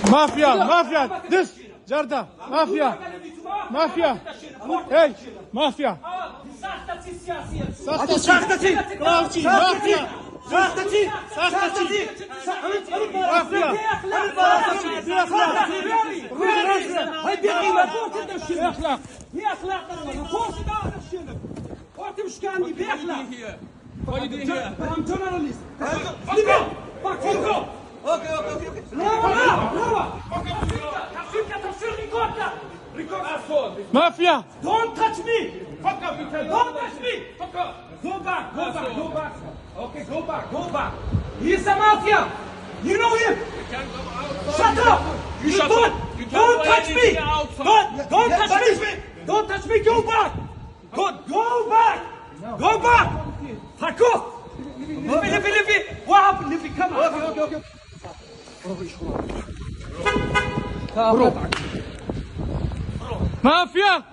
مافيا دش جردة مافيا هي مافيا ساختتي مافيا مافيا. Don't touch me. Don't touch me. Go back. Okay, go back. He's a mafia. You know him. Shut up. Don't touch me. Don't touch me. Don't touch me. Go back. Go back. Fuck off. Livi. What happened? Livi, come on. Okay. مافيا